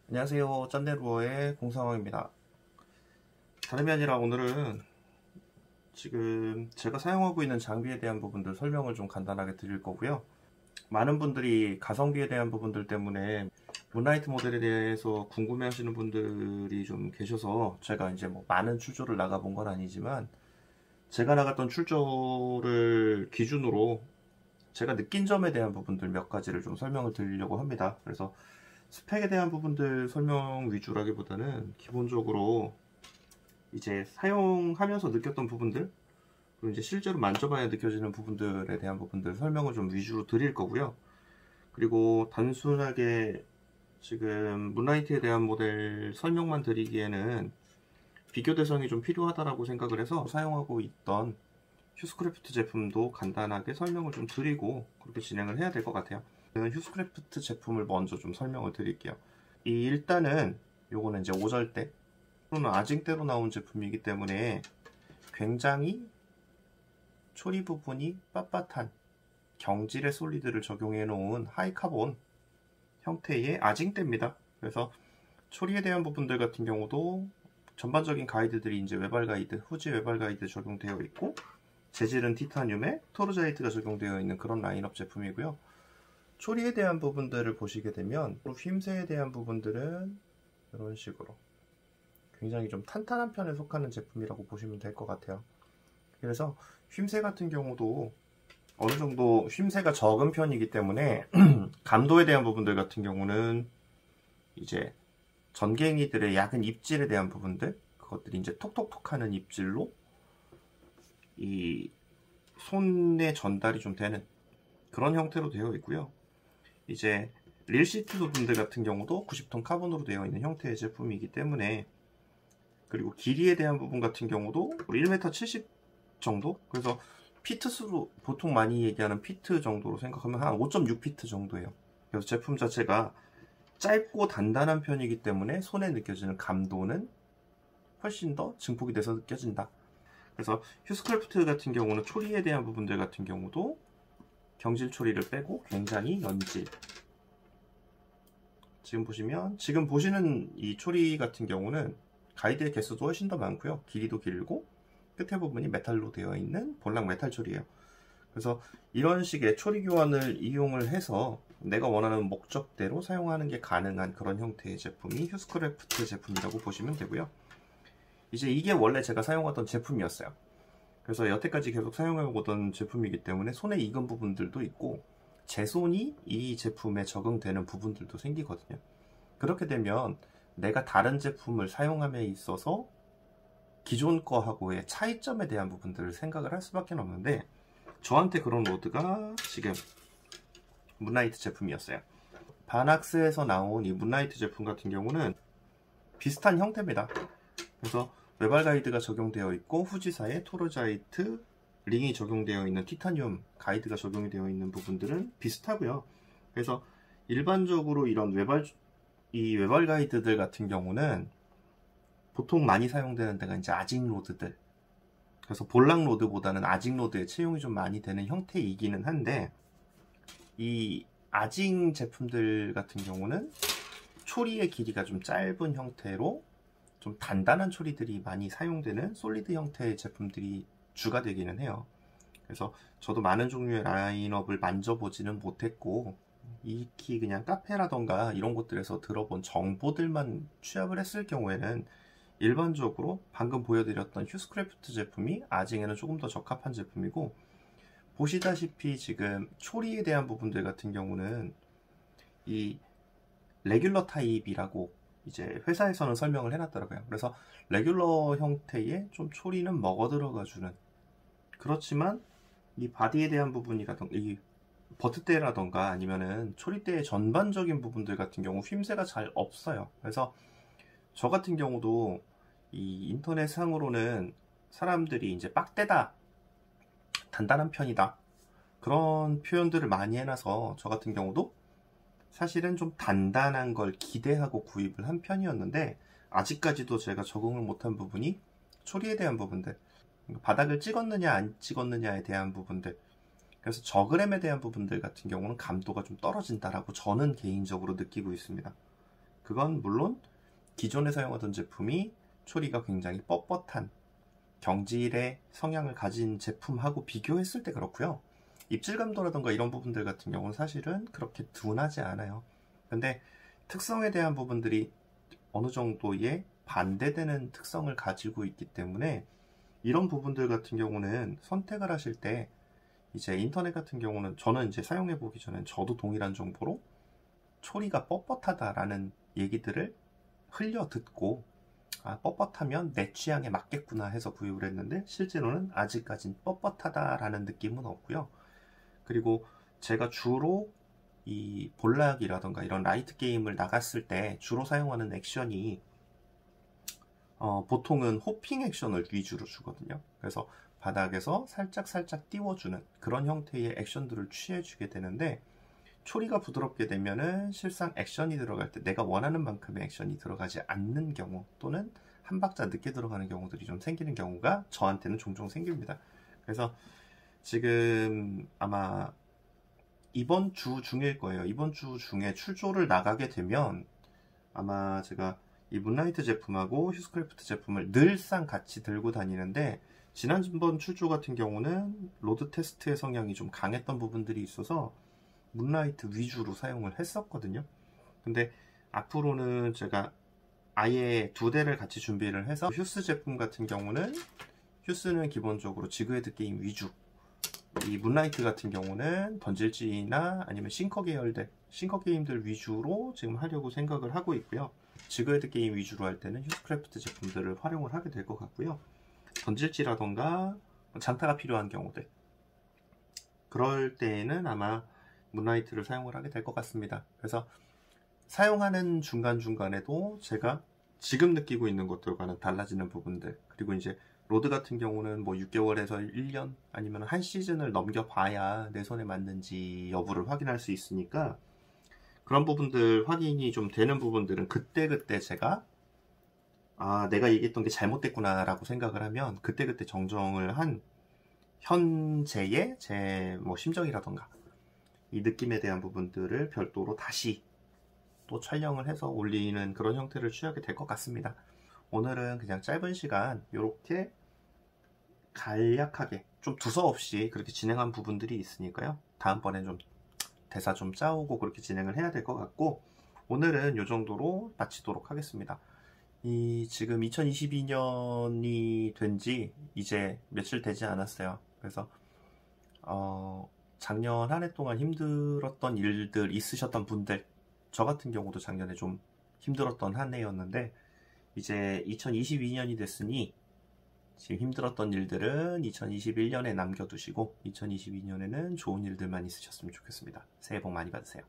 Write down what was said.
안녕하세요. 짠내루어의 공상황입니다. 다름이 아니라 오늘은 지금 제가 사용하고 있는 장비에 대한 부분들 설명을 좀 간단하게 드릴 거고요. 많은 분들이 가성비에 대한 부분들 때문에 문라이트 모델에 대해서 궁금해 하시는 분들이 좀 계셔서 제가 이제 뭐 많은 출조를 나가본 건 아니지만 제가 나갔던 출조를 기준으로 제가 느낀 점에 대한 부분들 몇 가지를 좀 설명을 드리려고 합니다. 그래서 스펙에 대한 부분들 설명 위주라기보다는 기본적으로 이제 사용하면서 느꼈던 부분들, 그리고 이제 실제로 만져봐야 느껴지는 부분들에 대한 부분들 설명을 좀 위주로 드릴 거고요. 그리고 단순하게 지금 문라이트에 대한 모델 설명만 드리기에는 비교 대상이 좀 필요하다라고 생각을 해서 사용하고 있던 휴스크래프트 제품도 간단하게 설명을 좀 드리고 그렇게 진행을 해야 될 것 같아요. 휴스크래프트 제품을 먼저 좀 설명을 드릴게요. 일단은 요거는 이제 오절대 또는 아징대로 나온 제품이기 때문에 굉장히 초리 부분이 빳빳한 경질의 솔리드를 적용해 놓은 하이카본 형태의 아징대입니다. 그래서 초리에 대한 부분들 같은 경우도 전반적인 가이드들이 이제 외발 가이드, 후지 외발 가이드 적용되어 있고 재질은 티타늄에 토르자이트가 적용되어 있는 그런 라인업 제품이고요. 초리에 대한 부분들을 보시게 되면 휨새에 대한 부분들은 이런 식으로 굉장히 좀 탄탄한 편에 속하는 제품이라고 보시면 될 것 같아요. 그래서 휨새 같은 경우도 어느 정도 휨새가 적은 편이기 때문에 감도에 대한 부분들 같은 경우는 이제 전갱이들의 약은 입질에 대한 부분들, 그것들이 이제 톡톡톡 하는 입질로 이 손에 전달이 좀 되는 그런 형태로 되어 있고요. 이제 릴시트 부분들 같은 경우도 90톤 카본으로 되어 있는 형태의 제품이기 때문에, 그리고 길이에 대한 부분 같은 경우도 1m 70 정도? 그래서 피트수로 보통 많이 얘기하는 피트 정도로 생각하면 한 5.6피트 정도예요. 그래서 제품 자체가 짧고 단단한 편이기 때문에 손에 느껴지는 감도는 훨씬 더 증폭이 돼서 느껴진다. 그래서 휴스크래프트 같은 경우는 초리에 대한 부분들 같은 경우도 경질 초리를 빼고 굉장히 연질, 지금 보시는 이 초리 같은 경우는 가이드의 개수도 훨씬 더 많고요. 길이도 길고 끝에 부분이 메탈로 되어 있는 볼락 메탈 초리예요. 그래서 이런 식의 초리 교환을 이용을 해서 내가 원하는 목적대로 사용하는 게 가능한 그런 형태의 제품이 휴스크래프트 제품이라고 보시면 되고요. 이제 이게 원래 제가 사용하던 제품이었어요. 그래서 여태까지 계속 사용해오던 제품이기 때문에 손에 익은 부분들도 있고 제 손이 이 제품에 적응되는 부분들도 생기거든요. 그렇게 되면 내가 다른 제품을 사용함에 있어서 기존 거하고의 차이점에 대한 부분들을 생각을 할 수밖에 없는데, 저한테 그런 로드가 지금 문라이트 제품이었어요. 바낙스에서 나온 이 문라이트 제품 같은 경우는 비슷한 형태입니다. 그래서 외발 가이드가 적용되어 있고 후지사의 토르자이트 링이 적용되어 있는 티타늄 가이드가 적용이 되어 있는 부분들은 비슷하고요. 그래서 일반적으로 이런 외발 가이드들 같은 경우는 보통 많이 사용되는 데가 이제 아징 로드들, 그래서 볼락 로드보다는 아징 로드에 채용이 좀 많이 되는 형태이기는 한데, 이 아징 제품들 같은 경우는 초리의 길이가 좀 짧은 형태로 좀 단단한 초리들이 많이 사용되는 솔리드 형태의 제품들이 주가 되기는 해요. 그래서 저도 많은 종류의 라인업을 만져보지는 못했고 익히 그냥 카페라던가 이런 곳들에서 들어본 정보들만 취합을 했을 경우에는 일반적으로 방금 보여드렸던 휴스크래프트 제품이 아징에는 조금 더 적합한 제품이고, 보시다시피 지금 초리에 대한 부분들 같은 경우는 이 레귤러 타입이라고 이제 회사에서는 설명을 해놨더라고요. 그래서 레귤러 형태의 좀 초리는 먹어 들어가주는, 그렇지만 이 바디에 대한 부분이라던가 이 버트대라던가 아니면은 초리대의 전반적인 부분들 같은 경우 휨새가 잘 없어요. 그래서 저 같은 경우도 이 인터넷 상으로는 사람들이 이제 빡대다, 단단한 편이다, 그런 표현들을 많이 해놔서 저 같은 경우도 사실은 좀 단단한 걸 기대하고 구입을 한 편이었는데, 아직까지도 제가 적응을 못한 부분이 초리에 대한 부분들, 바닥을 찍었느냐 안 찍었느냐에 대한 부분들, 그래서 저그램에 대한 부분들 같은 경우는 감도가 좀 떨어진다라고 저는 개인적으로 느끼고 있습니다. 그건 물론 기존에 사용하던 제품이 초리가 굉장히 뻣뻣한 경질의 성향을 가진 제품하고 비교했을 때 그렇고요. 입질감도라던가 이런 부분들 같은 경우는 사실은 그렇게 둔하지 않아요. 근데 특성에 대한 부분들이 어느 정도의 반대되는 특성을 가지고 있기 때문에 이런 부분들 같은 경우는 선택을 하실 때 이제 인터넷 같은 경우는 저는 이제 사용해 보기 전엔 저도 동일한 정보로 초리가 뻣뻣하다라는 얘기들을 흘려 듣고 뻣뻣하면 내 취향에 맞겠구나 해서 구입을 했는데 실제로는 아직까진 뻣뻣하다라는 느낌은 없고요. 그리고 제가 주로 이 볼락이라던가 이런 라이트 게임을 나갔을 때 주로 사용하는 액션이 보통은 호핑 액션을 위주로 주거든요. 그래서 바닥에서 살짝 띄워주는 그런 형태의 액션들을 취해주게 되는데 초리가 부드럽게 되면은 실상 액션이 들어갈 때 내가 원하는 만큼의 액션이 들어가지 않는 경우 또는 한 박자 늦게 들어가는 경우들이 좀 생기는 경우가 저한테는 종종 생깁니다. 그래서 지금 아마 이번 주 중일 거예요. 이번 주 중에 출조를 나가게 되면 아마 제가 이 문라이트 제품하고 휴스크래프트 제품을 늘상 같이 들고 다니는데 지난번 출조 같은 경우는 로드 테스트의 성향이 좀 강했던 부분들이 있어서 문라이트 위주로 사용을 했었거든요. 근데 앞으로는 제가 아예 두 대를 같이 준비를 해서 휴스 제품 같은 경우는 휴스는 기본적으로 지그헤드 게임 위주, 이 문라이트 같은 경우는 던질지나 아니면 싱커 계열들, 싱커 게임들 위주로 지금 하려고 생각을 하고 있고요. 지그헤드 게임 위주로 할 때는 휴스크래프트 제품들을 활용을 하게 될 것 같고요. 던질지라던가 장타가 필요한 경우들, 그럴 때에는 아마 문라이트를 사용을 하게 될 것 같습니다. 그래서 사용하는 중간중간에도 제가 지금 느끼고 있는 것들과는 달라지는 부분들, 그리고 이제 로드 같은 경우는 뭐 6개월에서 1년 아니면 한 시즌을 넘겨봐야 내 손에 맞는지 여부를 확인할 수 있으니까 그런 부분들 확인이 좀 되는 부분들은 그때그때 제가 내가 얘기했던 게 잘못됐구나 라고 생각을 하면 그때그때 정정을 한 현재의 제 뭐 심정이라던가 이 느낌에 대한 부분들을 별도로 다시 또 촬영을 해서 올리는 그런 형태를 취하게 될 것 같습니다. 오늘은 그냥 짧은 시간 이렇게 간략하게 좀 두서없이 그렇게 진행한 부분들이 있으니까요. 다음번엔 좀 대사 좀 짜오고 그렇게 진행을 해야 될 것 같고 오늘은 이 정도로 마치도록 하겠습니다. 지금 2022년이 된 지 이제 며칠 되지 않았어요. 그래서 작년 한 해 동안 힘들었던 일들 있으셨던 분들, 저 같은 경우도 작년에 좀 힘들었던 한 해였는데 이제 2022년이 됐으니 지금 힘들었던 일들은 2021년에 남겨두시고 2022년에는 좋은 일들만 있으셨으면 좋겠습니다. 새해 복 많이 받으세요.